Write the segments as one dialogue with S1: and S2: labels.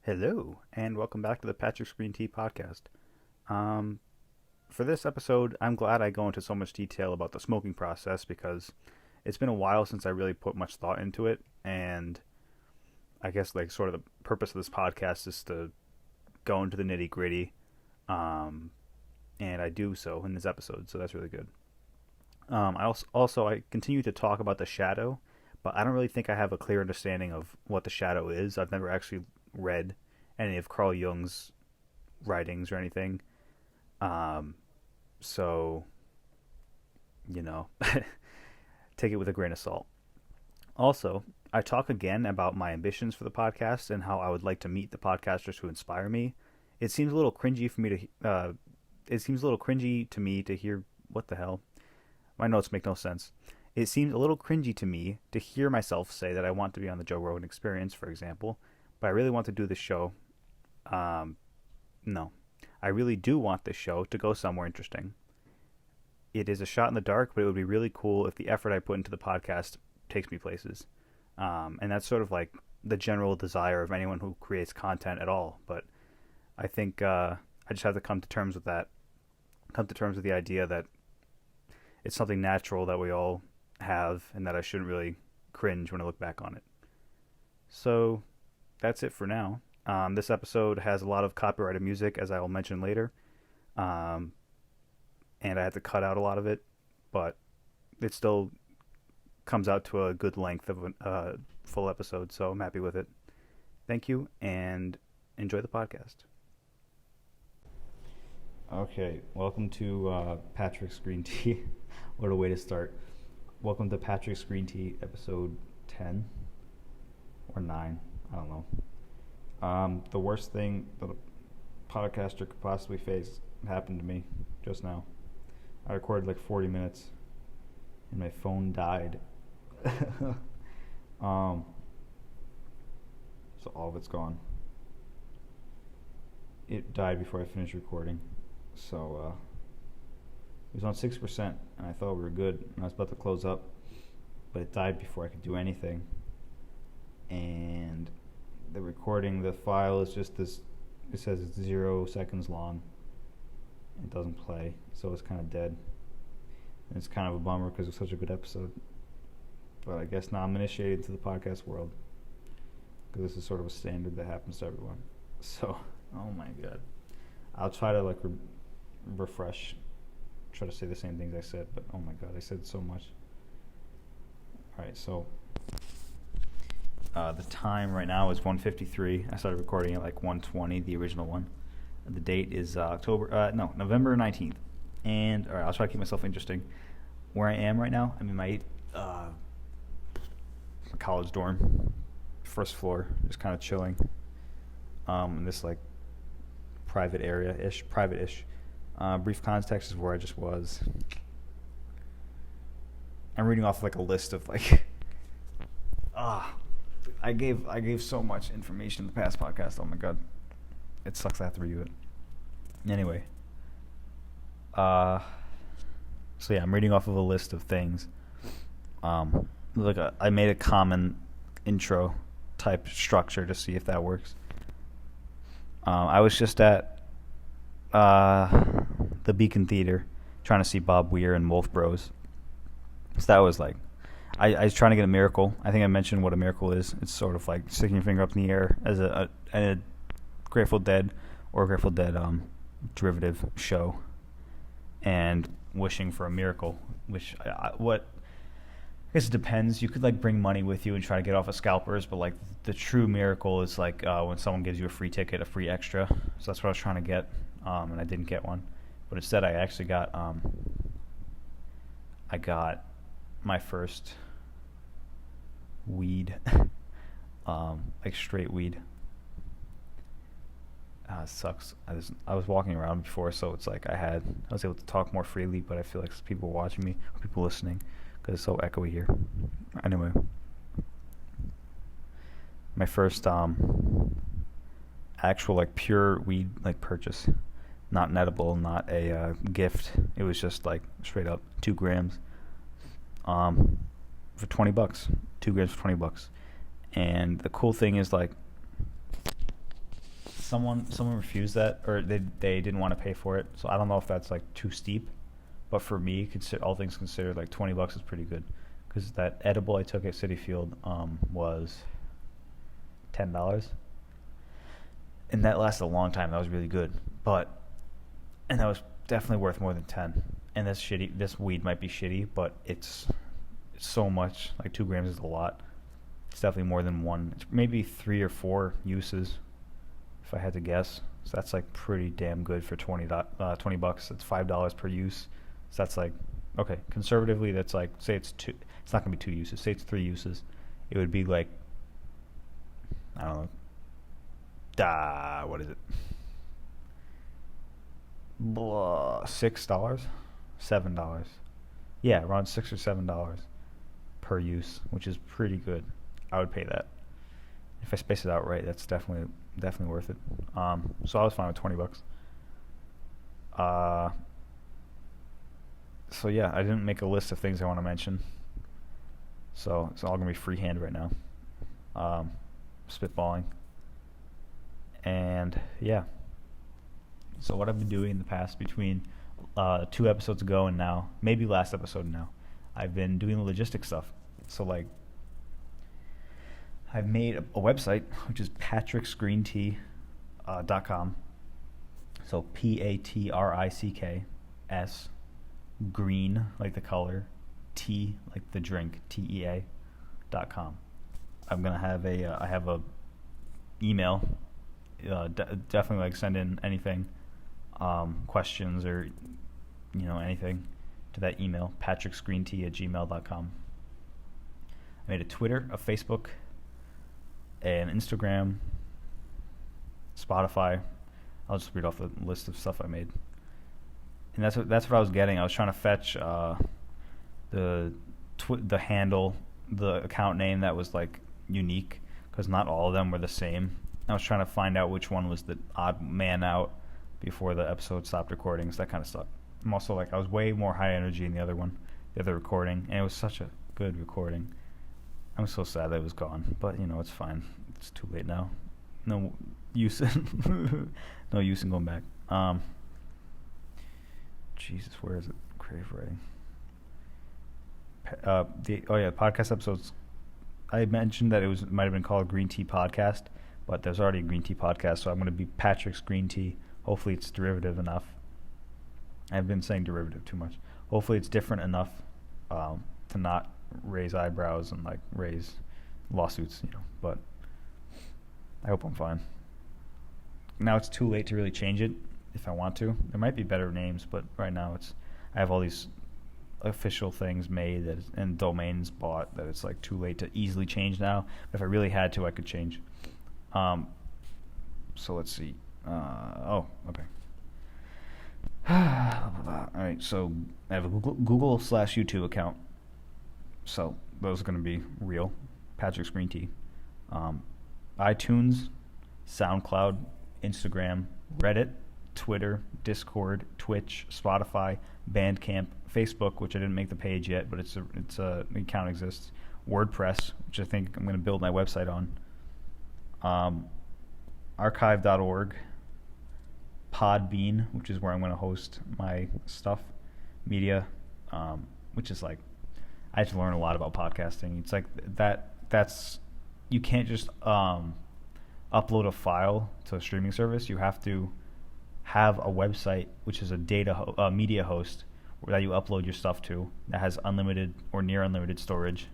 S1: Hello, and welcome back to the Patrick's Green Tea podcast. Um, for this episode, I'm glad I go into so much detail about the smoking process because it's been a while since I really put much thought into it, and I guess like sort of the purpose of this podcast is to go into the nitty gritty, um, and I do so in this episode, so that's really good. I continue to talk about the shadow, but I don't really think I have a clear understanding of what the shadow is. I've never actually read any of Carl Jung's writings or anything. Um, so, you know, take it with a grain of salt. Also, I talk again about my ambitions for the podcast and how I would like to meet the podcasters who inspire me. It seems a little cringy for me to. It seems a little cringy to me to hear. What the hell? My notes make no sense. It seems a little cringy to me to hear myself say that I want to be on the Joe Rogan Experience, for example, but I really want to do this show. Um, no, I really do want this show to go somewhere interesting. It is a shot in the dark, but it would be really cool if the effort I put into the podcast takes me places. And that's sort of like the general desire of anyone who creates content at all. But I think I just have to come to terms with that. Come to terms with the idea that it's something natural that we all have, and that I shouldn't really cringe when I look back on it. So that's it for now. This episode has a lot of copyrighted music, as I will mention later, um, and I had to cut out a lot of it, but it still comes out to a good length of a full episode, so I'm happy with it. Thank you, and enjoy the podcast. Okay, welcome to Patrick's Green Tea. What a way to start. Welcome to Patrick's Green Tea, episode 10 or 9, I don't know. The worst thing that a podcaster could possibly face happened to me just now. I recorded like 40 minutes and my phone died. So all of it's gone. It died before I finished recording. So it was on 6% and I thought we were good and I was about to close up, but it died before I could do anything. And the file is just this. It says it's 0 seconds long. It doesn't play, so it's kind of dead. And it's kind of a bummer because it's such a good episode. But I guess now I'm initiated to the podcast world because this is sort of a standard that happens to everyone. So, oh my god, I'll try to like refresh, try to say the same things I said. But oh my god, I said so much. All right, so. The time right now is 1:53. I started recording at like 1:20, the original one. The date is November 19th. And all right, I'll try to keep myself interesting. Where I am right now, I'm in my college dorm, first floor, just kind of chilling. In this like private-ish. Brief context is where I just was. I'm reading off like a list of like I gave so much information in the past podcast. Oh my god, it sucks. I have to review it. Anyway, so yeah, I'm reading off of a list of things. I made a common intro type structure to see if that works. I was just at the Beacon Theater trying to see Bob Weir and Wolf Bros. So that was like. I was trying to get a miracle. I think I mentioned what a miracle is. It's sort of like sticking your finger up in the air as a Grateful Dead or Grateful Dead derivative show and wishing for a miracle, which I guess it depends. You could like bring money with you and try to get off of scalpers, but like the true miracle is like when someone gives you a free ticket, a free extra. So that's what I was trying to get, and I didn't get one. But instead I actually got my first weed, like straight weed. It sucks. I was walking around before, so it's like I was able to talk more freely, but I feel like people are watching me, or people listening, because it's so echoey here. Anyway, my first actual like pure weed like purchase, not an edible, not a gift. It was just like straight up 2 grams. For $20, 2 grams for $20. And the cool thing is like someone refused that, or they didn't want to pay for it. So I don't know if that's like too steep, but for me, all things considered, like $20 is pretty good, because that edible I took at City Field was $10, and that lasted a long time. That was really good, and that was definitely worth more than 10. And this weed might be shitty, but it's so much. Like 2 grams is a lot. It's definitely more than one. It's maybe 3 or 4 uses, if I had to guess. So that's like pretty damn good for $20. That's $5 per use. So that's like, okay, conservatively, that's like, say it's 2. It's not gonna be 2 uses. Say it's 3 uses. It would be like, I don't know. What is it? $6, $7. Yeah, around $6 or $7 per use, which is pretty good. I would pay that. If I space it out right, that's definitely worth it. So I was fine with $20. So yeah, I didn't make a list of things I want to mention. So it's all gonna be freehand right now. Spitballing. And yeah. So what I've been doing in the past between 2 episodes ago and now, maybe last episode and now, I've been doing the logistics stuff. So like, I've made a website, which is PatricksGreenTea.com. So PatricksS, green like the color, tea like the drink, TEA.com. I'm gonna have I have a email. Definitely like send in anything, questions or anything to that email, PatricksGreenTea@gmail.com. I made a Twitter, a Facebook, an Instagram, Spotify. I'll just read off the list of stuff I made. And that's what I was getting. I was trying to fetch the handle, the account name that was like unique, because not all of them were the same. I was trying to find out which one was the odd man out before the episode stopped recording. So that kind of stuff. I'm also like, I was way more high energy in the other recording, and it was such a good recording. I'm so sad that it was gone, but it's fine. It's too late now. No use no use in going back. Jesus, where is it? Crave writing. Podcast episodes. I mentioned that it might have been called Green Tea Podcast, but there's already a Green Tea Podcast, so I'm going to be Patrick's Green Tea. Hopefully it's derivative enough. I've been saying derivative too much. Hopefully it's different enough to not raise eyebrows and like raise lawsuits, but I hope I'm fine. Now it's too late to really change it if I want to. There might be better names, but right now I have all these official things made and domains bought that it's like too late to easily change now. But if I really had to, I could change. So let's see. Okay. All right, so I have a Google/YouTube account. So those are going to be real. Patrick's Green Tea. iTunes, SoundCloud, Instagram, Reddit, Twitter, Discord, Twitch, Spotify, Bandcamp, Facebook, which I didn't make the page yet, but the account exists. WordPress, which I think I'm going to build my website on. Archive.org. Podbean, which is where I'm going to host my stuff, media, which is like, I had to learn a lot about podcasting. It's like that's you can't just upload a file to a streaming service. You have to have a website, which is a media host that you upload your stuff to, that has unlimited or near unlimited storage.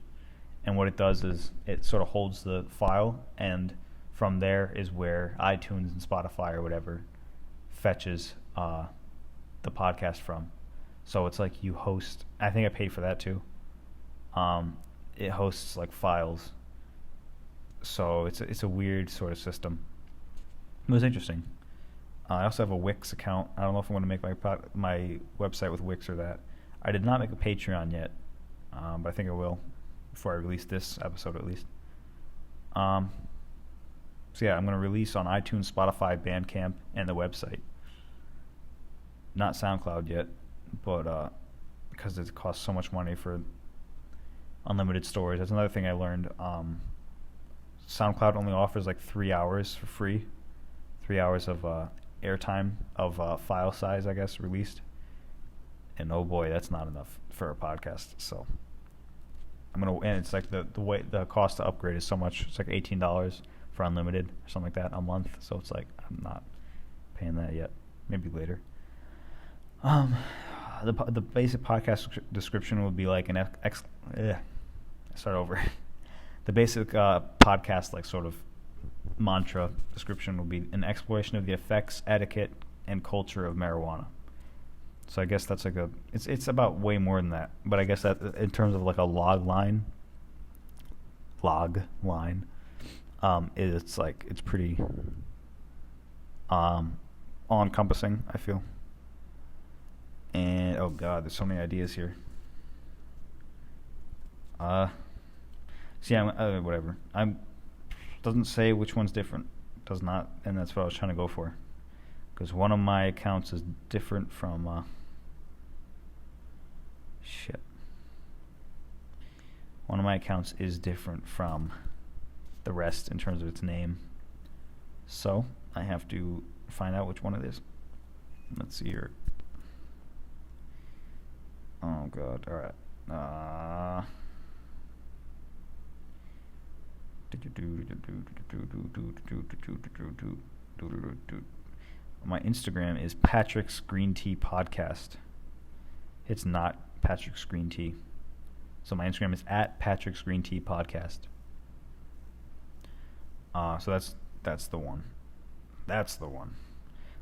S1: And what it does is it sort of holds the file, and from there is where iTunes and Spotify or whatever fetches the podcast from. So it's like you host, I think I paid for that too. It hosts like files. So it's a weird sort of system. It was interesting. I also have a Wix account. I don't know if I want to make my website with Wix or that. I did not make a Patreon yet, but I think I will before I release this episode at least. So yeah, I'm going to release on iTunes, Spotify, Bandcamp, and the website. Not SoundCloud yet, but because it costs so much money for unlimited storage. That's another thing I learned. SoundCloud only offers like 3 hours for free, 3 hours of airtime of file size, I guess, released. And oh boy, that's not enough for a podcast. So and it's like the cost to upgrade is so much. It's like $18 for unlimited or something like that a month. So it's like I'm not paying that yet. Maybe later. The basic podcast description would be like start over. The basic podcast like sort of mantra description would be an exploration of the effects, etiquette, and culture of marijuana. So I guess that's like it's about way more than that. But I guess that in terms of like a log line, it's like it's pretty all encompassing, I feel. And oh god, there's so many ideas here. Whatever. Doesn't say which one's different. Does not, and that's what I was trying to go for. Because one of my accounts is different from One of my accounts is different from the rest in terms of its name. So I have to find out which one it is. Let's see here. Oh god, alright. My Instagram is PatricksGreenTea Podcast. It's not PatricksGreenTea. So my Instagram is at PatricksGreenTea Podcast. So that's the one. That's the one.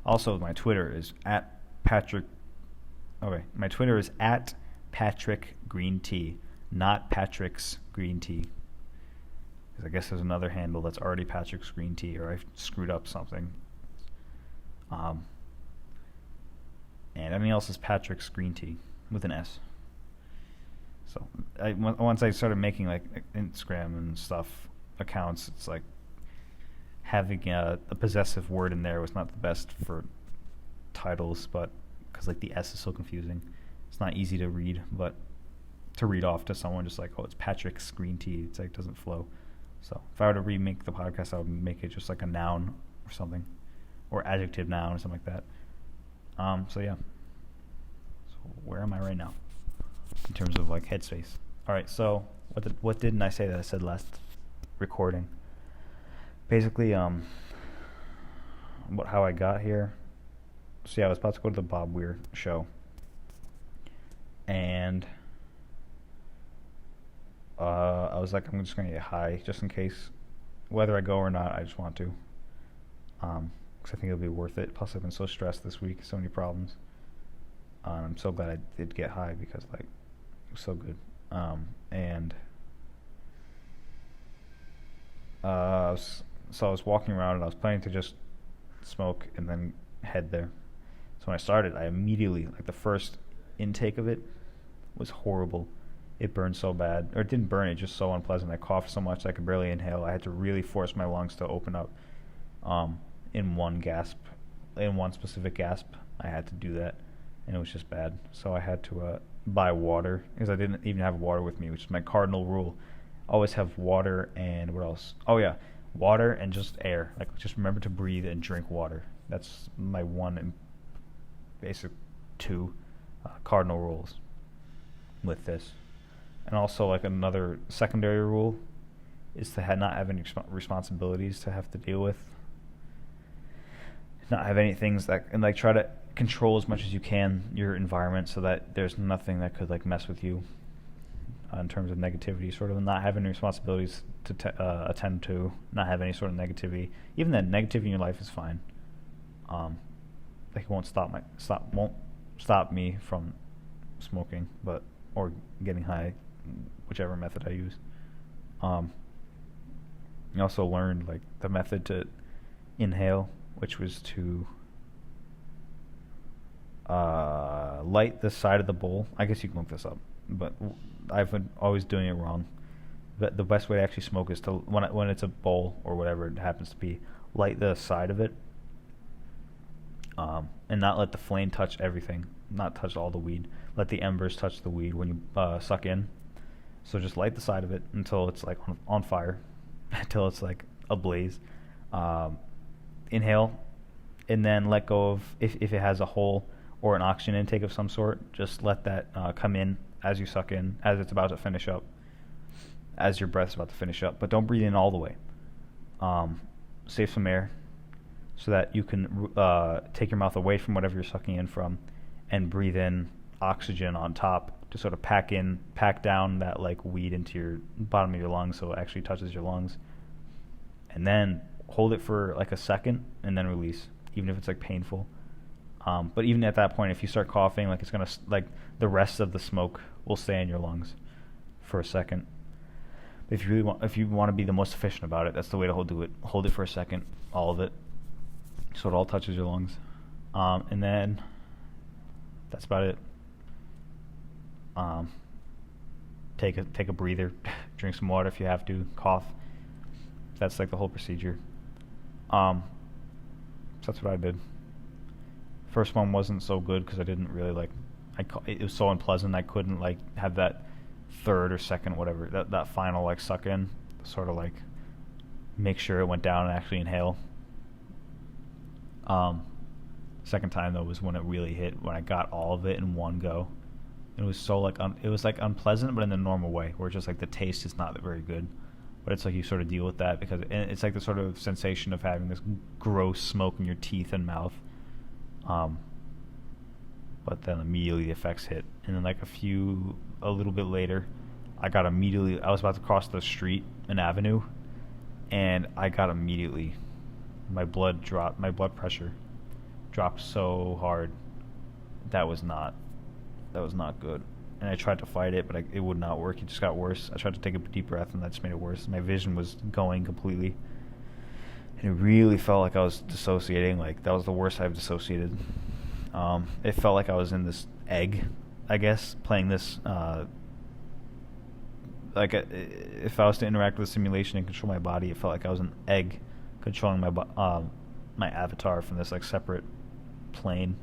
S1: Also, my Twitter is at Patrick. Okay, my Twitter is at PatrickGreenTea, not Patrick's Green Tea. Because I guess there's another handle that's already Patrick's Green Tea, or I screwed up something. And everything else is Patrick's Green Tea with an S. So once I started making like Instagram and stuff accounts, it's like having a possessive word in there was not the best for titles, but because like the S is so confusing, it's not easy to read. But to read off to someone just like, oh, it's Patrick's Green Tea, it's like doesn't flow. So if I were to remake the podcast, I would make it just like a noun or something, or adjective noun or something like that. So yeah. So where am I right now in terms of like headspace? All right. So what didn't I say that I said last recording? Basically, how I got here. So yeah, I was about to go to the Bob Weir show, and I was like, I'm just gonna get high just in case, whether I go or not. I just want to, because I think it'll be worth it. Plus, I've been so stressed this week, so many problems. I'm so glad I did get high because like it was so good. So I was walking around and I was planning to just smoke and then head there. So when I started, I immediately, like the first intake of it was horrible. It burned so bad. Or it didn't burn, it just so unpleasant. I coughed so much I could barely inhale. I had to really force my lungs to open up in one specific gasp. I had to do that, and it was just bad. So I had to buy water, because I didn't even have water with me, which is my cardinal rule. Always have water and what else? Oh yeah, water and just air. Like just remember to breathe and drink water. That's my one and basic two cardinal rules with this. And also like another secondary rule is to not have any responsibilities to have to deal with. Not have any things that, and like try to control as much as you can your environment so that there's nothing that could like mess with you in terms of negativity, sort of not having responsibilities to attend to, not have any sort of negativity. Even that negativity in your life is fine. Like it won't stop me from smoking, or getting high, whichever method I use. I also learned like the method to inhale, which was to light the side of the bowl. I guess you can look this up, but I've been always doing it wrong. But the best way to actually smoke is to when it's a bowl or whatever it happens to be, light the side of it, and not let the flame touch everything, not touch all the weed. Let the embers touch the weed when you suck in. So just light the side of it until it's like on fire, until it's like ablaze. Inhale and then let go of, if it has a hole or an oxygen intake of some sort, just let that come in as you suck in, as it's about to finish up, as your breath's about to finish up. But don't breathe in all the way. Save some air so that you can take your mouth away from whatever you're sucking in from and breathe in oxygen on top to sort of pack down that like weed into your bottom of your lungs so it actually touches your lungs. And then hold it for like a second and then release, even if it's like painful. But even at that point, if you start coughing, like it's gonna, like the rest of the smoke will stay in your lungs for a second. If you want to be the most efficient about it, that's the way to do it. Hold it for a second, all of it, so it all touches your lungs, and then that's about it. Take a breather, drink some water if you have to, cough. That's like the whole procedure. So that's what I did. First one wasn't so good because I didn't really like. It was so unpleasant. I couldn't like have that third or second, whatever, that final like suck in, sort of like make sure it went down and actually inhale. Second time though was when it really hit, when I got all of it in one go. It was so like it was like unpleasant, but in the normal way, where it's just like the taste is not very good, but it's like you sort of deal with that because it's like the sort of sensation of having this gross smoke in your teeth and mouth. But then immediately the effects hit, and then like a little bit later, I was about to cross the street, an avenue, and I got immediately, my blood pressure dropped so hard. That was not good. And I tried to fight it, but it would not work. It just got worse. I tried to take a deep breath, and that just made it worse. My vision was going completely, and it really felt like I was dissociating. Like that was the worst I've dissociated. It felt like I was in this egg, I guess, playing this. If I was to interact with a simulation and control my body, it felt like I was an egg controlling my avatar from this like separate plane.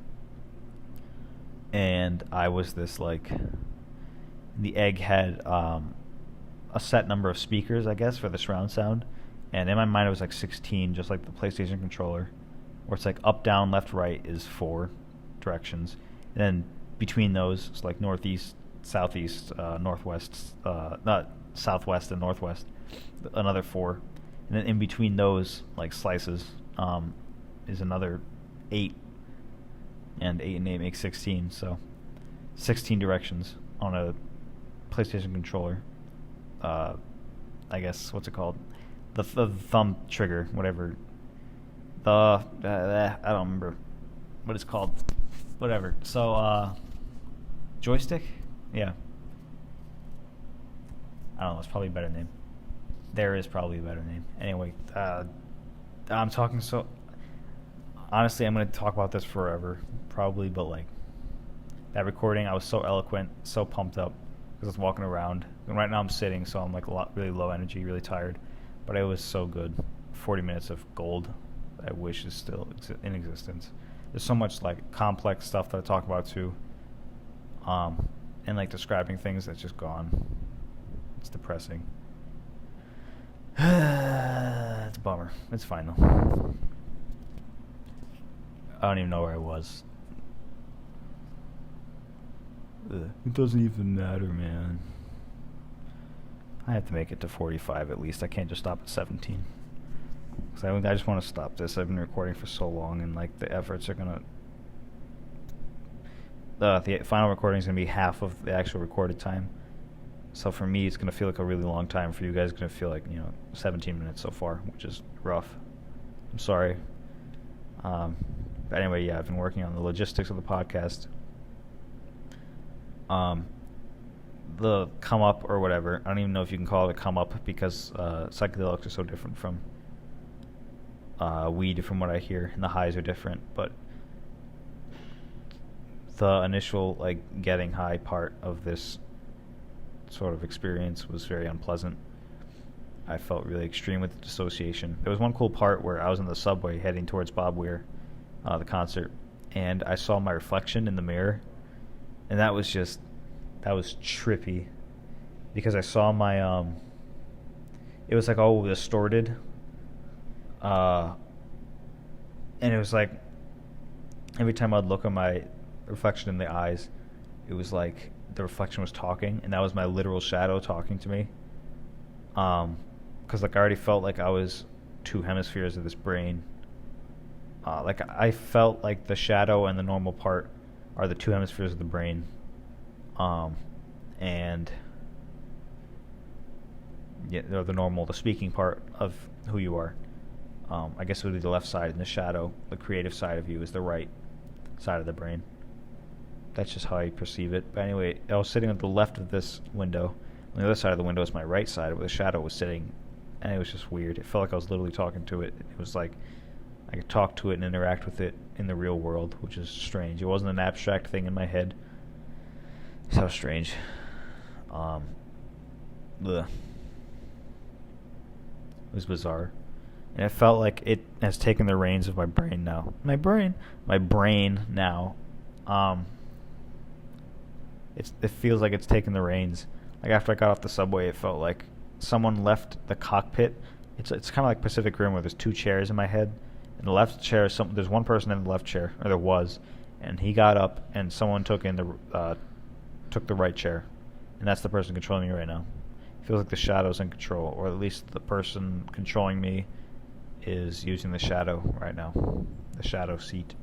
S1: And I was this like. The egg had a set number of speakers, I guess, for the surround sound, and in my mind it was like 16, just like the PlayStation controller, where it's like up, down, left, right is 4 directions, and then between those it's like northeast, southeast, northwest, not southwest and northwest, another 4, and then in between those like slices is another 8, and 8 and 8 makes 16, so 16 directions on a PlayStation controller. I guess, what's it called? The thumb trigger, whatever. I don't remember what it's called. Whatever. So, joystick? Yeah. I don't know, it's probably a better name. There is probably a better name. Anyway, I'm talking so... Honestly, I'm going to talk about this forever, probably, but like, that recording, I was so eloquent, so pumped up, because I was walking around. And right now I'm sitting, so I'm like really low energy, really tired. But it was so good. 40 minutes of gold that I wish is still in existence. There's so much like complex stuff that I talk about too. And like describing things that's just gone. It's depressing. It's a bummer. It's fine though. I don't even know where I was. It doesn't even matter, man. I have to make it to 45 at least. I can't just stop at 17. Because I just want to stop this. I've been recording for so long, and like the efforts are gonna... the final recording is gonna be half of the actual recorded time. So for me, it's gonna feel like a really long time. For you guys, it's gonna feel like 17 minutes so far, which is rough. I'm sorry. But anyway, yeah, I've been working on the logistics of the podcast. The come up or whatever, I don't even know if you can call it a come up, because psychedelics are so different from weed, from what I hear, and the highs are different. But the initial like getting high part of this sort of experience was very unpleasant. I felt really extreme with the dissociation. There was one cool part where I was in the subway heading towards Bob Weir, the concert, and I saw my reflection in the mirror, and that was trippy, because I saw my it was like all distorted, and it was like every time I'd look at my reflection in the eyes, it was like the reflection was talking, and that was my literal shadow talking to me. Because like I already felt like I was two hemispheres of this brain. Like I felt like the shadow and the normal part are the two hemispheres of the brain. And yeah, they're the speaking part of who you are. I guess it would be the left side, and the shadow, the creative side of you, is the right side of the brain. That's just how I perceive it. But anyway, I was sitting at the left of this window. On the other side of the window is my right side, where the shadow was sitting, and it was just weird. It felt like I was literally talking to it. It was like I could talk to it and interact with it in the real world, which is strange. It wasn't an abstract thing in my head. So strange. Ugh. It was bizarre. And it felt like it has taken the reins of my brain now. My brain now. It feels like it's taken the reins. Like after I got off the subway, it felt like someone left the cockpit. It's kind of like Pacific Rim, where there's two chairs in my head. In the left chair, there's one person in the left chair, or there was, and he got up, and someone took the right chair, and that's the person controlling me right now. It feels like the shadow's in control, or at least the person controlling me is using the shadow right now, the shadow seat.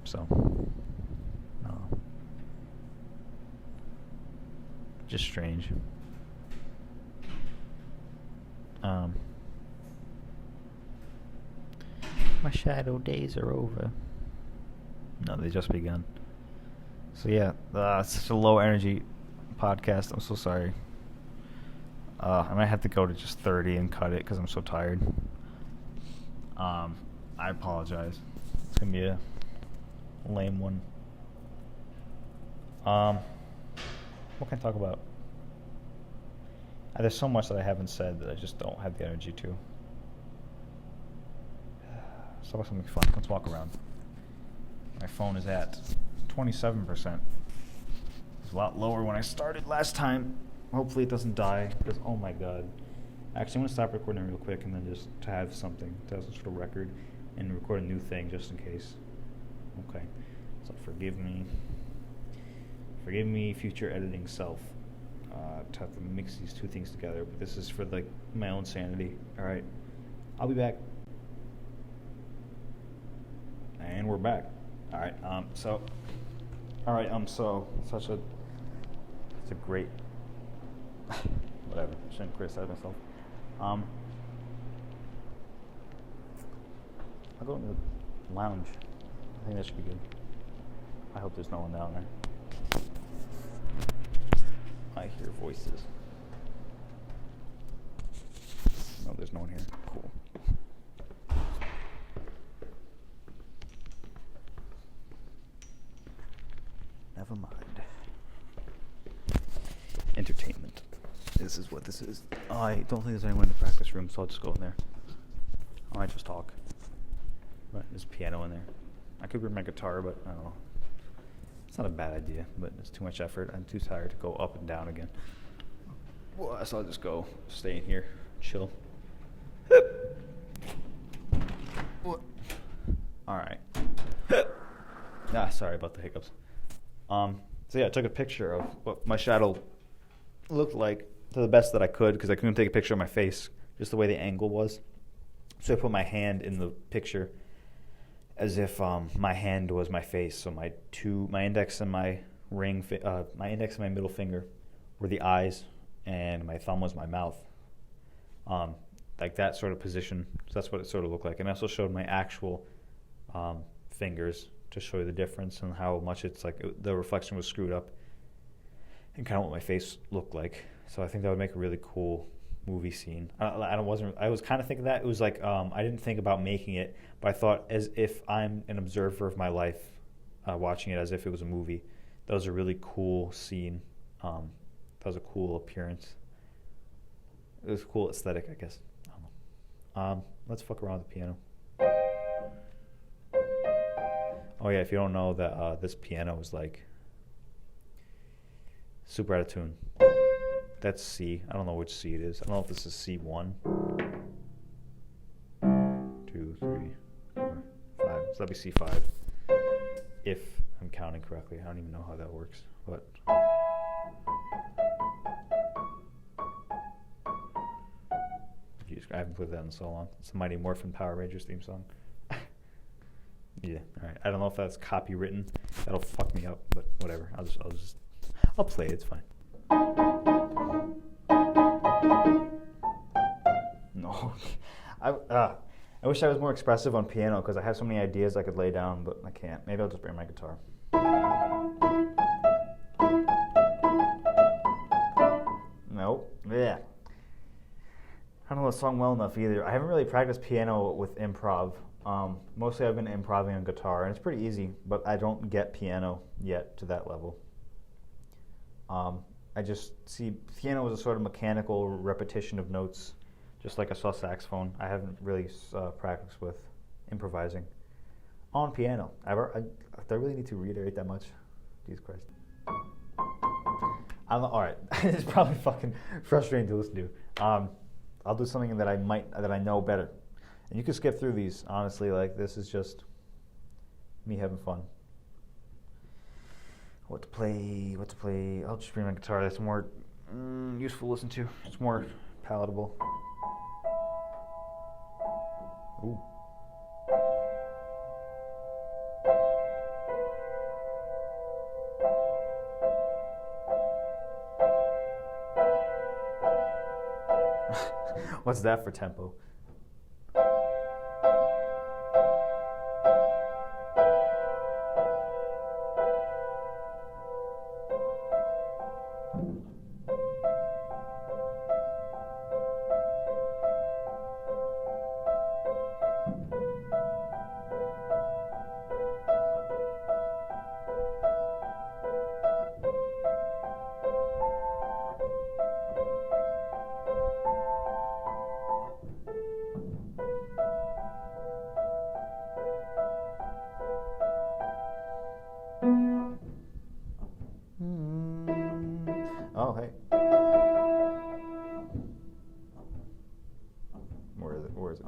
S1: So, just strange. My shadow days are over. No, they just begun. So yeah, it's such a low energy podcast. I'm so sorry. I might have to go to just 30 and cut it because I'm so tired. I apologize. It's gonna be a lame one. What can I talk about? There's so much that I haven't said that I just don't have the energy to. So what's something fun? Let's walk around. My phone is at 27%. It's a lot lower when I started last time. Hopefully it doesn't die, because oh my god. Actually, I'm going to stop recording real quick and then just to have something, to have some sort of record, and record a new thing just in case. Okay. So forgive me. Forgive me, future editing self. To have to mix these two things together, but this is for like my own sanity. Alright. I'll be back. And we're back. Alright, so it's a great whatever, shouldn't criticize myself. I'll go in the lounge. I think that should be good. I hope there's no one down there. I hear voices. No, there's no one here. Cool. Never mind. Entertainment. This is what this is. I don't think there's anyone in the practice room, so I'll just go in there. I might just talk. But there's a piano in there. I could bring my guitar, but I don't know. It's not a bad idea, but it's too much effort. I'm too tired to go up and down again. Well, so I'll just go stay in here, chill. All right. Sorry about the hiccups. So yeah, I took a picture of what my shadow looked like to the best that I could, because I couldn't take a picture of my face, just the way the angle was. So I put my hand in the picture as if my hand was my face. So my index and my my index and my middle finger were the eyes, and my thumb was my mouth. Like that sort of position. So that's what it sort of looked like. And I also showed my actual fingers to show you the difference and how much it's like the reflection was screwed up, and kind of what my face looked like. So I think that would make a really cool movie scene. I was kind of thinking that. It was like, I didn't think about making it, but I thought as if I'm an observer of my life, watching it as if it was a movie. That was a really cool scene. That was a cool appearance. It was a cool aesthetic, I guess. I don't know. Let's fuck around with the piano. Oh yeah, if you don't know that this piano is like super out of tune. That's C. I don't know which C it is. I don't know if this is C1, 2, 3, 4, 5. So that'd be C5. If I'm counting correctly. I don't even know how that works. But I haven't put that in so long. It's the Mighty Morphin Power Rangers theme song. Yeah, alright. I don't know if that's copywritten. That'll fuck me up, but whatever. I'll play it, it's fine. No. I wish I was more expressive on piano because I have so many ideas I could lay down, but I can't. Maybe I'll just bring my guitar. Nope. Yeah. I don't know the song well enough either. I haven't really practiced piano with improv. Mostly I've been improvising on guitar, and it's pretty easy, but I don't get piano yet to that level. I just see piano as a sort of mechanical repetition of notes, just like I saw saxophone. I haven't really practiced with improvising on piano. Do I really need to reiterate that much? Jesus Christ. Alright, it's probably fucking frustrating to listen to. I'll do something that I know better. And you can skip through these, honestly, like this is just me having fun. What to play? I'll just bring my guitar. That's more useful to listen to. It's more palatable. Ooh. What's that for tempo? Oh, hey. Where is it?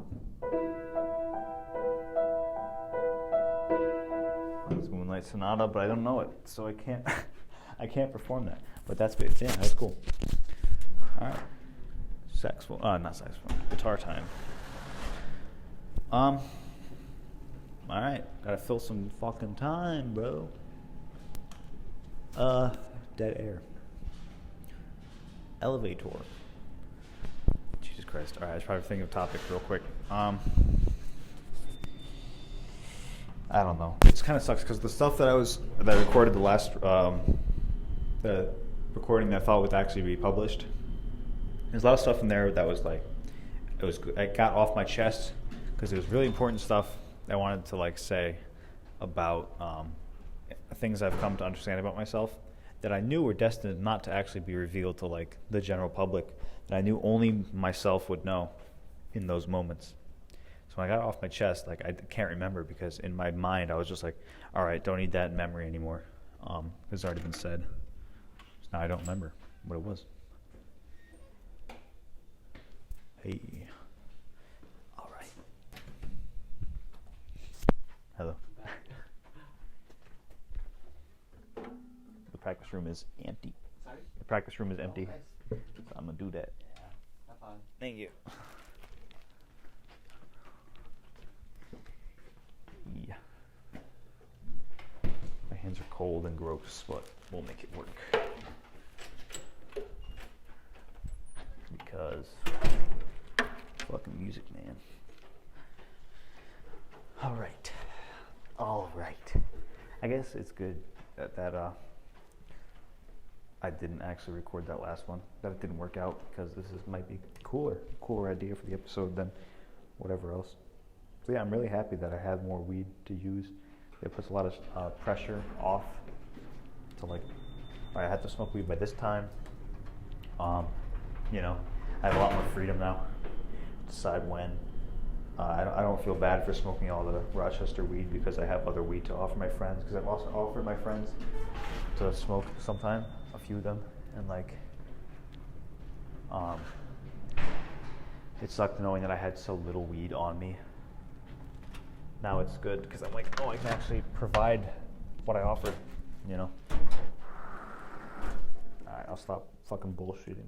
S1: It's Moonlight Sonata, but I don't know it, so I can't perform that. But that's good. Yeah, that's cool. All right. Not saxophone. Guitar time. All right. Gotta fill some fucking time, bro. Dead air. Elevator. Jesus Christ. All right, I was probably thinking of topics real quick. I don't know. It kind of sucks because the stuff that I recorded the last the recording that I thought would actually be published. There's a lot of stuff in there that was like, I got off my chest because it was really important stuff I wanted to like say about things I've come to understand about myself that I knew were destined not to actually be revealed to like the general public, that I knew only myself would know in those moments. So when I got it off my chest, like I can't remember because in my mind I was just like, all right, don't need that in memory anymore. It's already been said. So now I don't remember what it was. Hey. All right. Hello. The practice room is empty.
S2: Sorry?
S1: The practice room is empty.
S2: Nice.
S1: So I'm gonna do that.
S2: Yeah. Have fun.
S1: Thank you. Yeah. My hands are cold and gross, but we'll make it work. Because fucking music, man. All right. I guess it's good that I didn't actually record that last one. That it didn't work out because might be cooler idea for the episode than whatever else. So yeah, I'm really happy that I have more weed to use. It puts a lot of pressure off to like, all right, I have to smoke weed by this time. I have a lot more freedom now to decide when. I don't feel bad for smoking all the Rochester weed because I have other weed to offer my friends, because I've also offered my friends to smoke sometime, a few of them, and like, it sucked knowing that I had so little weed on me now it's good because I'm like, oh, I can actually provide what I offered, you know. Alright, I'll stop fucking bullshitting.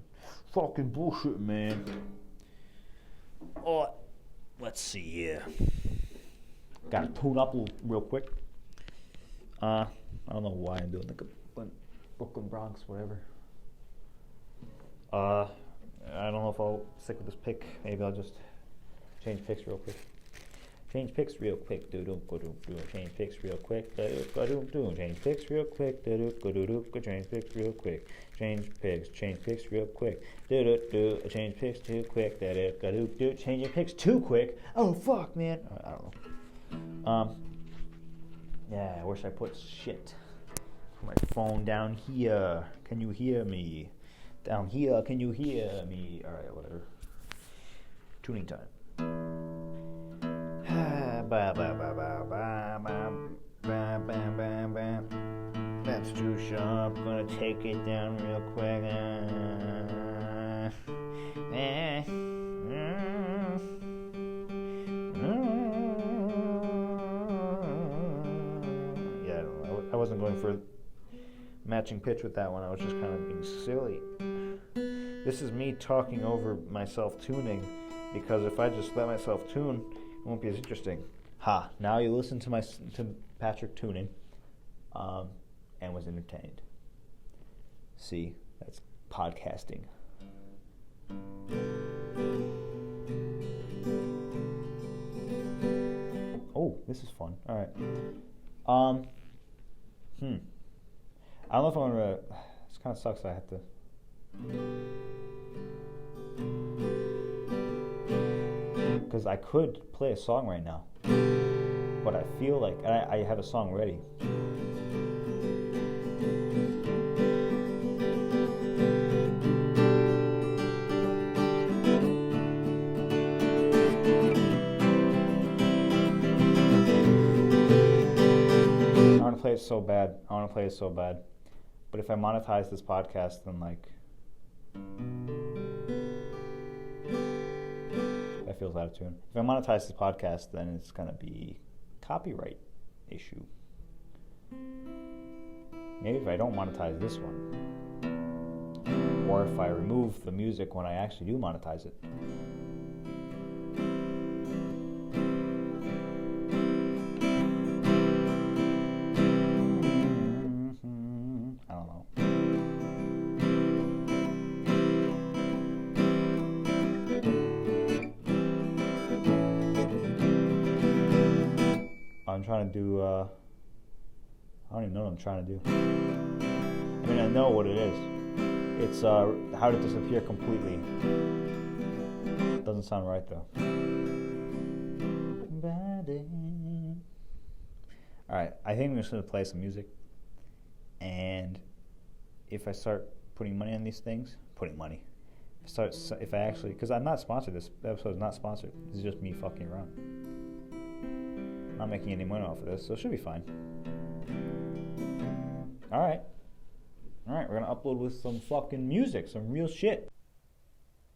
S1: Fucking bullshit, man. Oh, let's see here. Gotta tune up real quick. I don't know why I'm doing like a Brooklyn Bronx, whatever. I don't know if I'll stick with this pick. Maybe I'll just change picks real quick. Change picks real quick. Change picks real quick. Change picks real quick. Change picks real quick. Change picks real quick. Change picks too quick. Change your picks too quick. Oh fuck, man. I don't know. Yeah, where should I put shit? Put my phone down here. Can you hear me? Down here, can you hear me? Alright, whatever. Tuning time. That's too sharp. Gonna take it down real quick. Yeah, I wasn't going for matching pitch with that one. I was just kind of being silly. This is me talking over myself tuning, because if I just let myself tune, it won't be as interesting. Ha! Now you listen to Patrick tuning, and was entertained. See, that's podcasting. Oh, this is fun. All right. I don't know if I'm gonna. This kind of sucks. I have to. Because I could play a song right now, but I feel like I have a song ready. I want to play it so bad. But if I monetize this podcast, then like. That feels out of tune. If I monetize this podcast, then it's going to be copyright issue. Maybe if I don't monetize this one, or if I remove the music when I actually do monetize it. I don't know. I'm trying to do, I don't even know what I'm trying to do. I mean, I know what it is. It's how to disappear completely. Doesn't sound right though. Alright, I think I'm just going to play some music. And if I start putting money on these things, if I actually, because I'm not sponsored, this episode is not sponsored. This is just me fucking around. I'm not making any money off of this, so it should be fine. Alright, we're gonna upload with some fucking music, some real shit.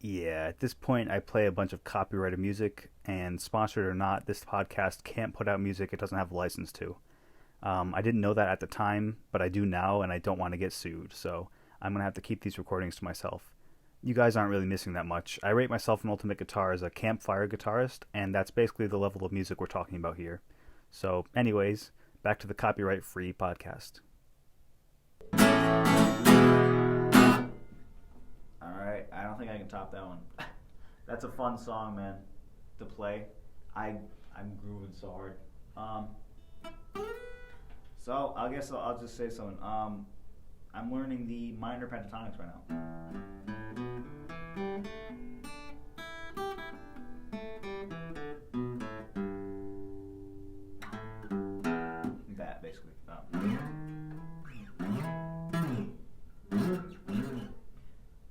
S1: Yeah, at this point I play a bunch of copyrighted music, and sponsored or not, this podcast can't put out music it doesn't have a license to. I didn't know that at the time, but I do now, and I don't want to get sued, so I'm gonna have to keep these recordings to myself. You guys aren't really missing that much. I rate myself in Ultimate Guitar as a campfire guitarist, and that's basically the level of music we're talking about here. So, anyways, back to the copyright-free podcast. Alright, I don't think I can top that one. That's a fun song, man, to play. I'm grooving so hard. So, I guess I'll just say something. I'm learning the minor pentatonics right now. That, basically.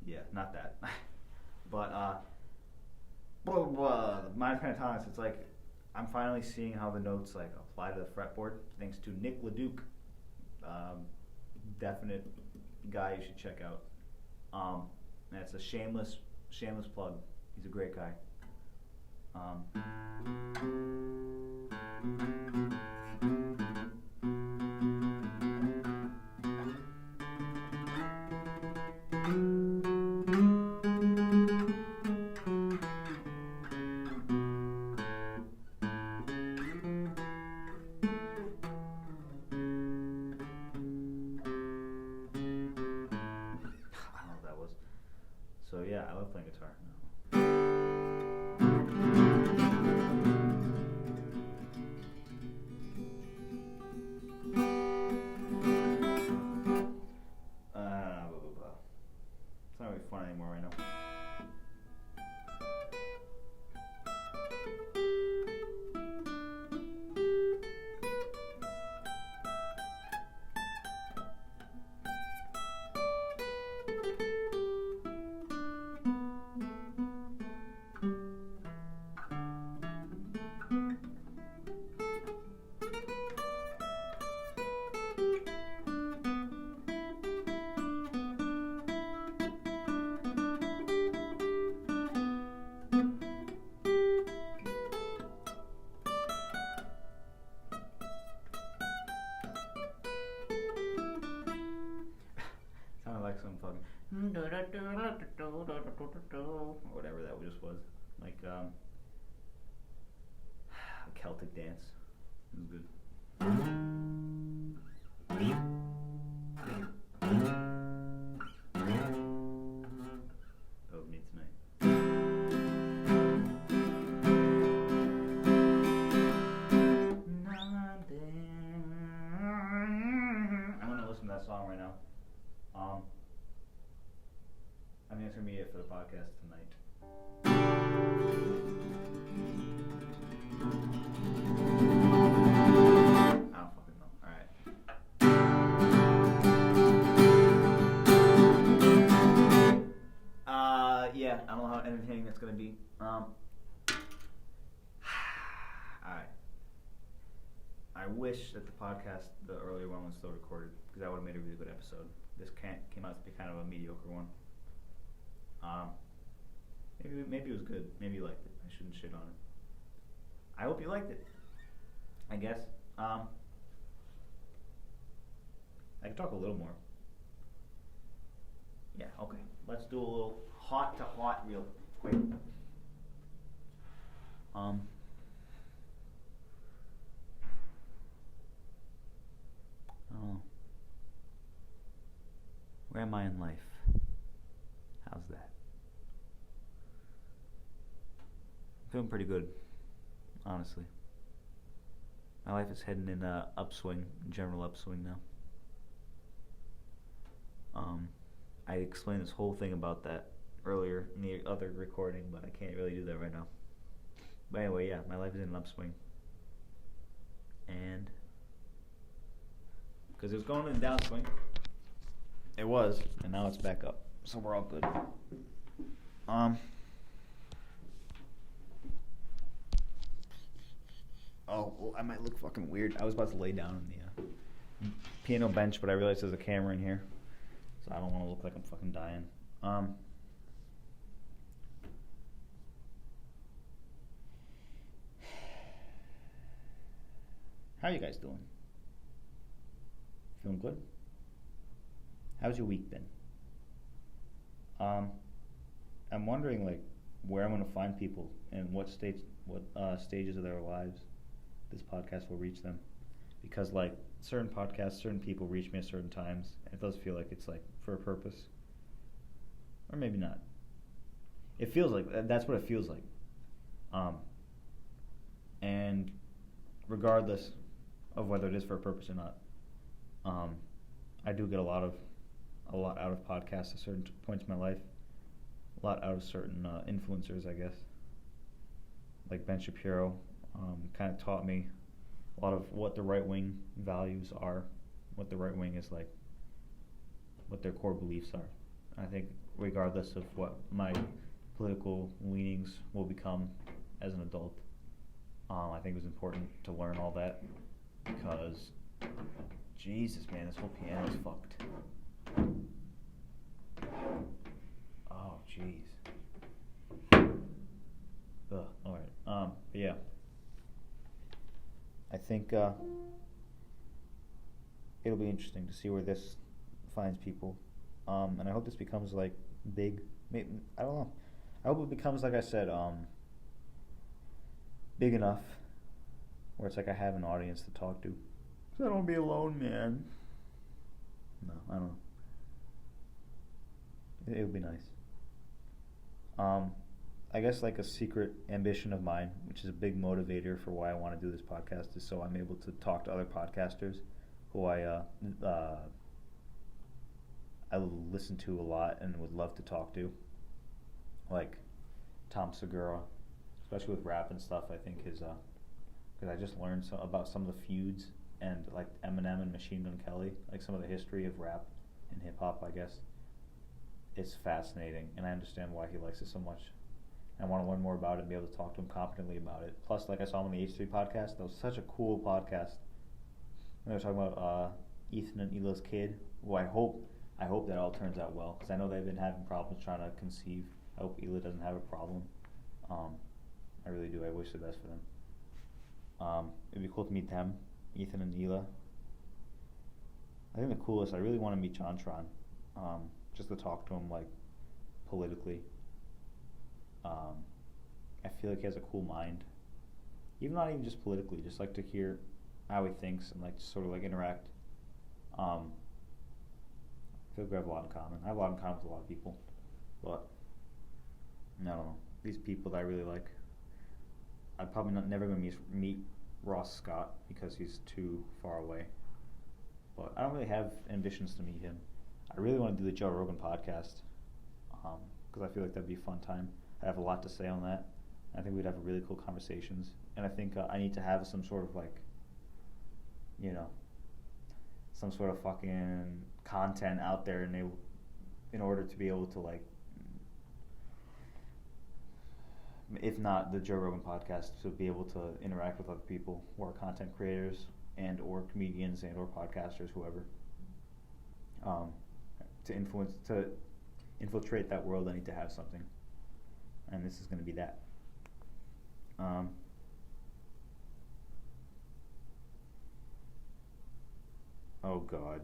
S1: Yeah, not that. But, minor pentatonics, it's like, I'm finally seeing how the notes, like, apply to the fretboard, thanks to Nick LeDuc. Definite guy you should check out. And it's a shameless plug. He's a great guy. or whatever that just was, like a Celtic dance. It was good. That was me tonight. I'm gonna listen to that song right now. I think that's gonna be it for the podcast tonight. I don't fucking know. Alright. Yeah, I don't know how entertaining that's gonna be. Alright. I wish that the podcast, the earlier one, was still recorded, because that would have made a really good episode. This came out to be kind of a mediocre one. Maybe it was good. Maybe you liked it. I shouldn't shit on it. I hope you liked it. I guess. I can talk a little more. Yeah, okay. Let's do a little hot to hot real quick. Where am I in life? How's that? I'm feeling pretty good, honestly. My life is heading in a upswing, general upswing now. I explained this whole thing about that earlier in the other recording, but I can't really do that right now. But anyway, yeah, my life is in an upswing. And because it was going in a downswing. It was, and now it's back up. So we're all good. Oh, well, I might look fucking weird. I was about to lay down on the piano bench, but I realized there's a camera in here, so I don't want to look like I'm fucking dying. How are you guys doing? Feeling good? How's your week been? I'm wondering, like, where I'm gonna find people and what stages of their lives this podcast will reach them, because like certain podcasts, certain people reach me at certain times, and it does feel like it's like for a purpose, or maybe not. It feels like that's what it feels like. And regardless of whether it is for a purpose or not, I do get a lot out of podcasts at certain points in my life, a lot out of certain influencers, I guess. Like Ben Shapiro kind of taught me a lot of what the right wing values are, what the right wing is like, what their core beliefs are. I think regardless of what my political leanings will become as an adult, I think it was important to learn all that, because Jesus, man, this whole piano is fucked. Oh, jeez. Ugh, alright. But yeah. I think it'll be interesting to see where this finds people. And I hope this becomes like big. Maybe, I don't know. I hope it becomes, like I said, big enough where it's like I have an audience to talk to. So I don't want to be alone, man. No, I don't know. It would be nice. I guess like a secret ambition of mine, which is a big motivator for why I want to do this podcast, is so I'm able to talk to other podcasters who I listen to a lot and would love to talk to, like Tom Segura, especially with rap and stuff. I think his because I just learned about some of the feuds and like Eminem and Machine Gun Kelly, like some of the history of rap and hip hop. I guess it's fascinating, and I understand why he likes it so much. I want to learn more about it and be able to talk to him competently about it. Plus, like I saw him on the H3 podcast, that was such a cool podcast. They were talking about Ethan and Hila's kid, who I hope that all turns out well, because I know they've been having problems trying to conceive. I hope Hila doesn't have a problem. I really do. I wish the best for them. It'd be cool to meet them, Ethan and Hila. I think the coolest, I really want to meet JonTron. just to talk to him, like, politically. I feel like he has a cool mind. Even not even just politically, just like to hear how he thinks and like sort of like interact. I feel like we have a lot in common. I have a lot in common with a lot of people, but I don't know. These people that I really like, I'm probably never gonna meet Ross Scott because he's too far away. But I don't really have ambitions to meet him. I really want to do the Joe Rogan podcast because I feel like that'd be a fun time. I have a lot to say on that. I think we'd have really cool conversations, and I think I need to have some sort of like, some sort of fucking content out there, and in order to be able to like, if not the Joe Rogan podcast, to be able to interact with other people who are content creators and or comedians and or podcasters, whoever, to infiltrate that world. I need to have something, and this is going to be that. Oh God,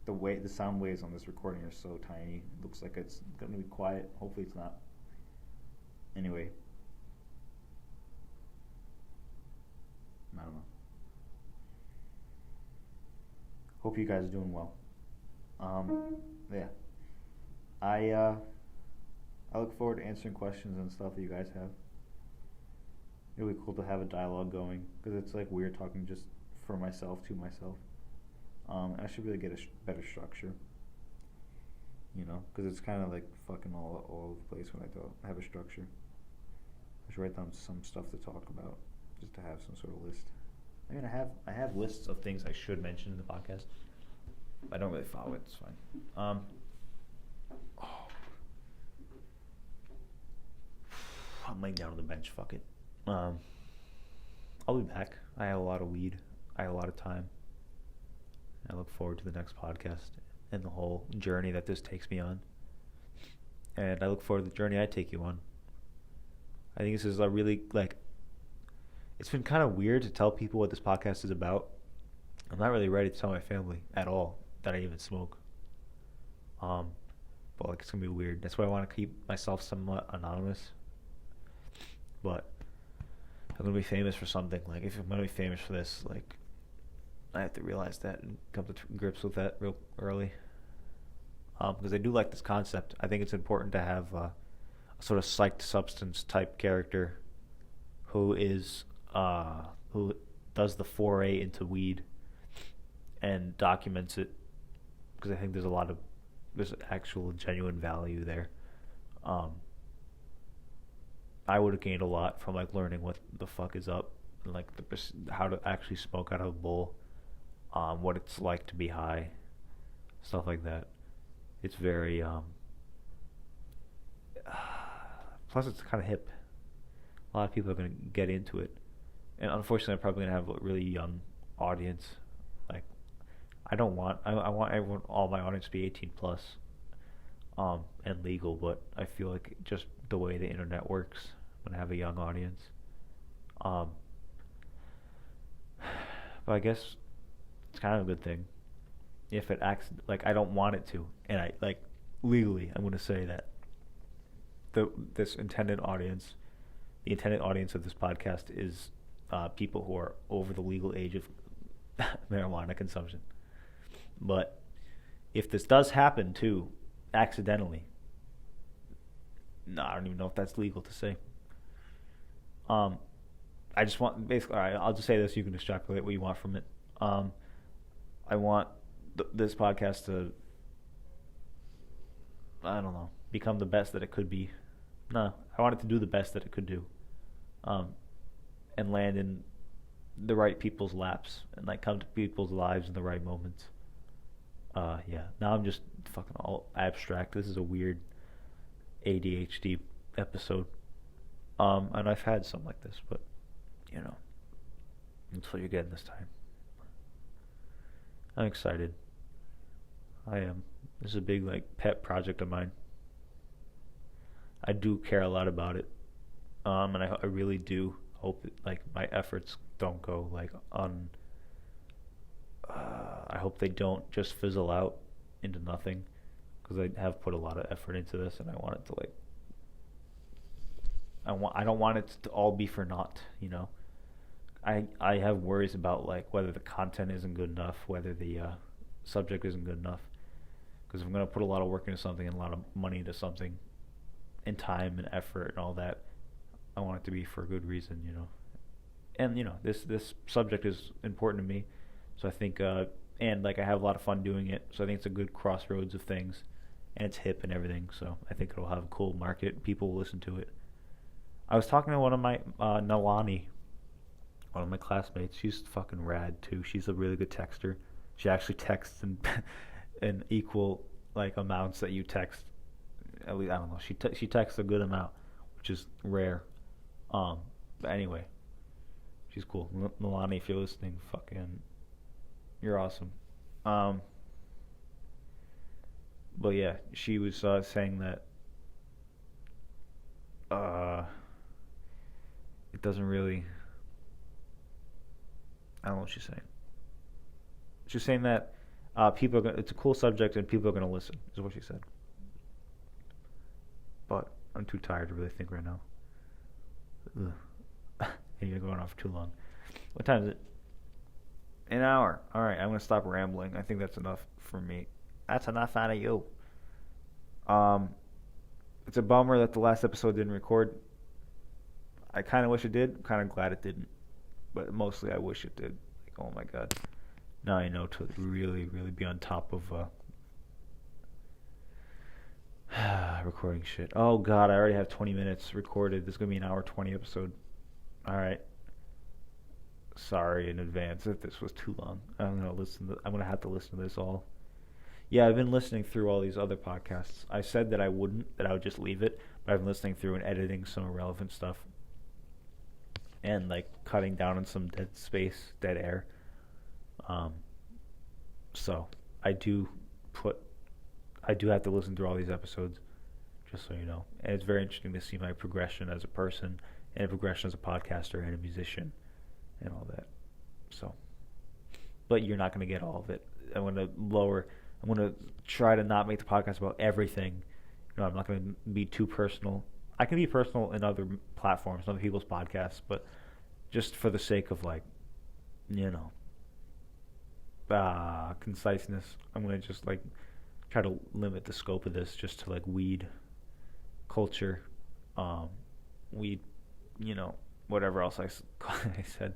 S1: the sound waves on this recording are so tiny. It looks like it's going to be quiet. Hopefully it's not. Anyway, I don't know. Hope you guys are doing well. Yeah. I look forward to answering questions and stuff that you guys have. It'll be cool to have a dialogue going, because it's like weird talking just for myself to myself. I should really get a better structure, because it's kind of like fucking all over the place when I don't have a structure. I should write down some stuff to talk about, just to have some sort of list. I mean, I have lists of things I should mention in the podcast. I don't really follow it. It's fine. I'm laying down on the bench. Fuck it. I'll be back. I have a lot of weed. I have a lot of time. I look forward to the next podcast and the whole journey that this takes me on. And I look forward to the journey I take you on. I think this is a really, it's been kind of weird to tell people what this podcast is about. I'm not really ready to tell my family at all that I even smoke. But it's going to be weird. That's why I want to keep myself somewhat anonymous. But I'm going to be famous for something. If I'm going to be famous for this, I have to realize that and come to grips with that real early. Because I do like this concept. I think it's important to have a sort of psyched substance type character who does the foray into weed and documents it, because I think there's actual genuine value there. I would have gained a lot from learning what the fuck is up, and how to actually smoke out of a bowl, what it's like to be high, stuff like that. It's very plus it's kind of hip. A lot of people are going to get into it, and unfortunately I'm probably going to have a really young audience. I want everyone, all my audience to be 18 plus, and legal, but I feel like just the way the internet works, I'm going to have a young audience. But I guess it's kind of a good thing if it acts I don't want it to, and I legally I'm going to say that the intended audience of this podcast is people who are over the legal age of marijuana consumption. But if this does happen too, accidentally, I don't even know if that's legal to say. I just want, basically, all right, I'll just say this, you can extrapolate what you want from it. I want this podcast to, I don't know, become the best that it could be. No, I want it to do the best that it could do. And land in the right people's laps and come to people's lives in the right moments. Yeah. Now I'm just fucking all abstract. This is a weird ADHD episode. And I've had some like this, but that's what you're getting this time. I'm excited. I am. This is a big pet project of mine. I do care a lot about it. And I really do hope that my efforts don't go I hope they don't just fizzle out into nothing,
S2: because I have put a lot of effort into this, and I want it to like I don't want it to all be for naught, you know. I have worries about like whether the content isn't good enough, whether the subject isn't good enough. Because if I'm gonna put a lot of work into something and a lot of money into something, and time and effort and all that, I want it to be for a good reason, you know. And you know, this subject is important to me, so I think and like I have a lot of fun doing it, so I think it's a good crossroads of things, and it's hip and everything, so I think it'll have a cool market. People will listen to it. I was talking to one of my Nalani, one of my classmates. She's fucking rad too. She's a really good texter. She actually texts in equal like amounts that you text. At least I don't know. She texts a good amount, which is rare. But anyway, she's cool. Nalani, if you're listening, fucking, you're awesome. But yeah, she was saying that it doesn't really. I don't know what she's saying. She's saying that people are gonna, it's a cool subject and people are going to listen, is what she said. But I'm too tired to really think right now. And you're going on for too long. What time is it? An hour. All right, I'm going to stop rambling. I think that's enough for me. That's enough out of you. It's a bummer that the last episode didn't record. I kind of wish it did. I'm kind of glad it didn't. But mostly I wish it did. Like, oh my god. Now I know to really, really be on top of recording shit. Oh god, I already have 20 minutes recorded. This is going to be an hour 20 episode. Alright. Sorry in advance if this was too long. I'm going to have to listen to this all. Yeah, I've been listening through all these other podcasts. I said that I wouldn't, that I would just leave it, but I've been listening through and editing some irrelevant stuff. And like cutting down on some dead space, dead air. So I do have to listen through all these episodes, just so you know. And it's very interesting to see my progression as a person and a progression as a podcaster and a musician and all that. So, but you're not going to get all of it. I'm going to try to not make the podcast about everything. You know, I'm not going to be too personal. I can be personal in other platforms, other people's podcasts, but just for the sake of like, you know, conciseness, I'm going to just like try to limit the scope of this just to like weed, culture, weed, you know, whatever else I said.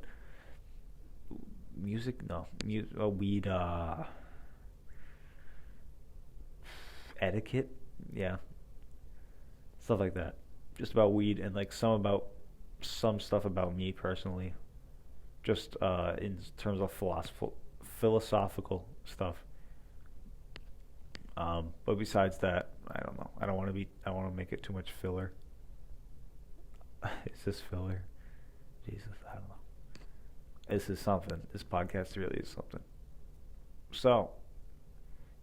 S2: Music? No. Weed, etiquette? Yeah. Stuff like that. Just about weed and like some stuff about me personally. Just in terms of philosophical stuff. But besides that, I don't know. I don't want to make it too much filler. Is this filler? Jesus, I don't know. This is something. This podcast really is something. So,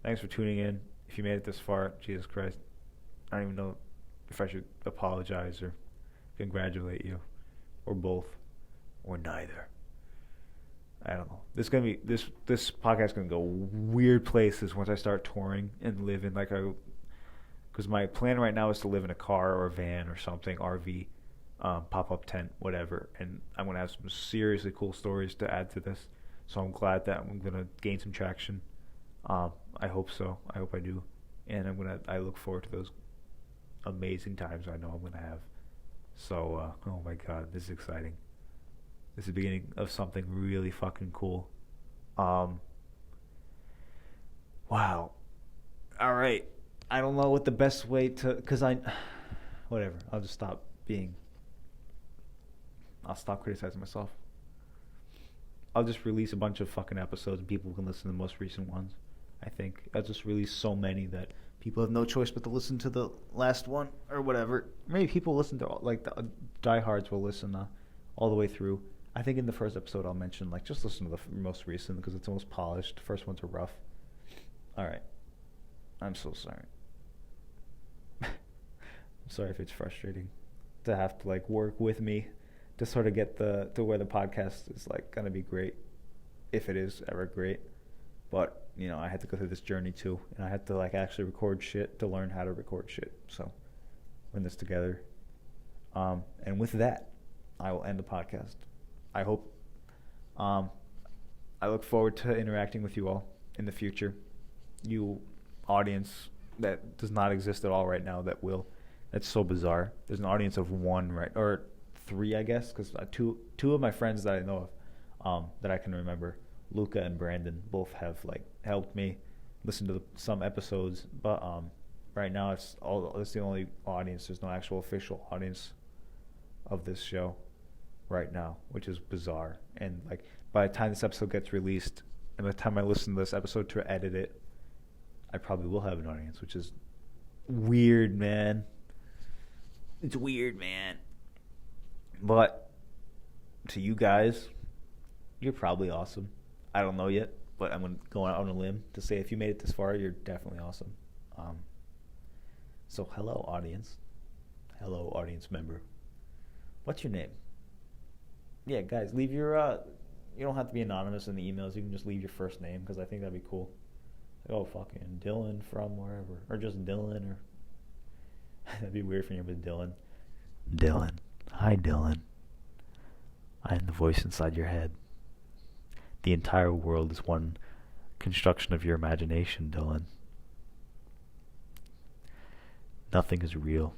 S2: thanks for tuning in. If you made it this far, Jesus Christ, I don't even know if I should apologize or congratulate you, or both, or neither. I don't know. This podcast is gonna go weird places once I start touring and live in like a. Because my plan right now is to live in a car or a van or something, RV, pop-up tent, whatever, and I'm gonna have some seriously cool stories to add to this. So I'm glad that I'm gonna gain some traction. I hope so. I hope I do, and I look forward to those amazing times I know I'm gonna have. So, oh my god, this is exciting. This is the beginning of something really fucking cool. Wow. All right. I don't know what the best way to, whatever. I'll just stop criticizing myself. I'll just release a bunch of fucking episodes and people can listen to the most recent ones. I think I'll just release so many that people have no choice but to listen to the last one or whatever. Maybe people listen to, like, the diehards will listen all the way through. I think in the first episode I'll mention, like, just listen to the most recent because it's the most polished. The first ones are rough. All right. I'm so sorry. I'm sorry if it's frustrating to have to, like, work with me to sort of get to where the podcast is, like, going to be great, if it is ever great. But, you know, I had to go through this journey too, and I had to like actually record shit to learn how to record shit. So we're in this together. And with that, I will end the podcast. I hope. I look forward to interacting with you all in the future. You audience that does not exist at all right now that will. That's so bizarre. There's an audience of one, right, or three, I guess, because two of my friends that I know of, that I can remember, Luca and Brandon, both have like helped me listen to some episodes. But right now it's the only audience. There's no actual official audience of this show right now, which is bizarre. And like by the time this episode gets released, and by the time I listen to this episode to edit it, I probably will have an audience, which is weird, man. It's weird, man. But to you guys, you're probably awesome. I don't know yet, but I'm going to go out on a limb to say if you made it this far, you're definitely awesome. So hello, audience. Hello, audience member. What's your name? Yeah, guys, leave your, you don't have to be anonymous in the emails. You can just leave your first name, because I think that'd be cool. Oh, fucking Dylan from wherever. Or just Dylan, or... That'd be weird for your name was Dylan. Dylan. Hi, Dylan. I am the voice inside your head. The entire world is one construction of your imagination, Dylan. Nothing is real.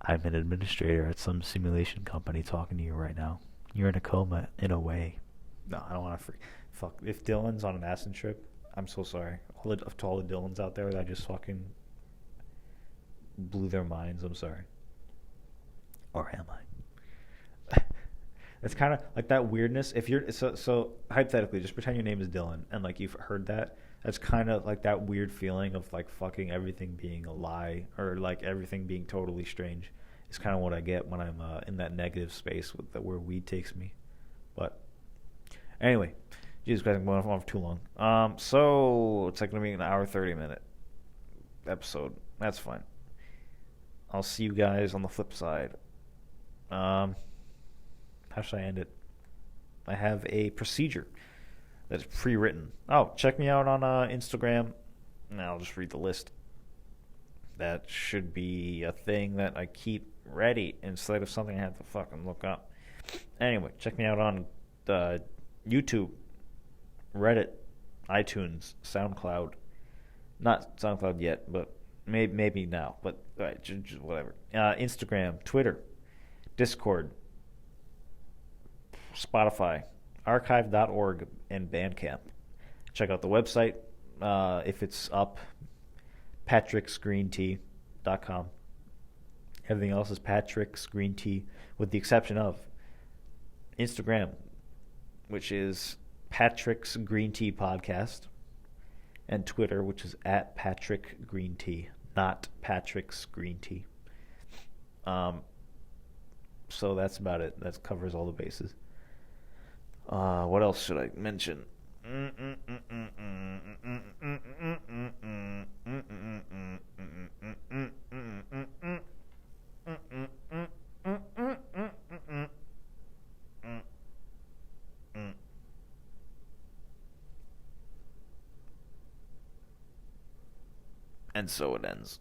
S2: I'm an administrator at some simulation company talking to you right now. You're in a coma, in a way. No, I don't want to fuck. If Dylan's on an acid trip, I'm so sorry. To all the Dylans out there that I just fucking blew their minds, I'm sorry. Or am I? It's kind of like that weirdness. If you're so hypothetically, just pretend your name is Dylan, and like you've heard that. That's kind of like that weird feeling of like fucking everything being a lie, or like everything being totally strange. It's kind of what I get when I'm in that negative space where weed takes me. But anyway, Jesus Christ, I'm going on for too long. So it's like going to be an hour 30-minute episode. That's fine. I'll see you guys on the flip side. How should I end it? I have a procedure that's pre-written. Oh, check me out on Instagram. Now I'll just read the list. That should be a thing that I keep ready instead of something I have to fucking look up. Anyway, check me out on YouTube, Reddit, iTunes, SoundCloud. Not SoundCloud yet, but maybe now. But all right, just whatever. Instagram, Twitter, Discord, Spotify, archive.org, and Bandcamp. Check out the website if it's up, PatricksGreenTea.com. Everything else is PatricksGreenTea, with the exception of Instagram, which is PatricksGreenTea Podcast, and Twitter, which is at PatrickGreenTea, not PatricksGreenTea. So that's about it. That covers all the bases. What else should I mention? And so it ends.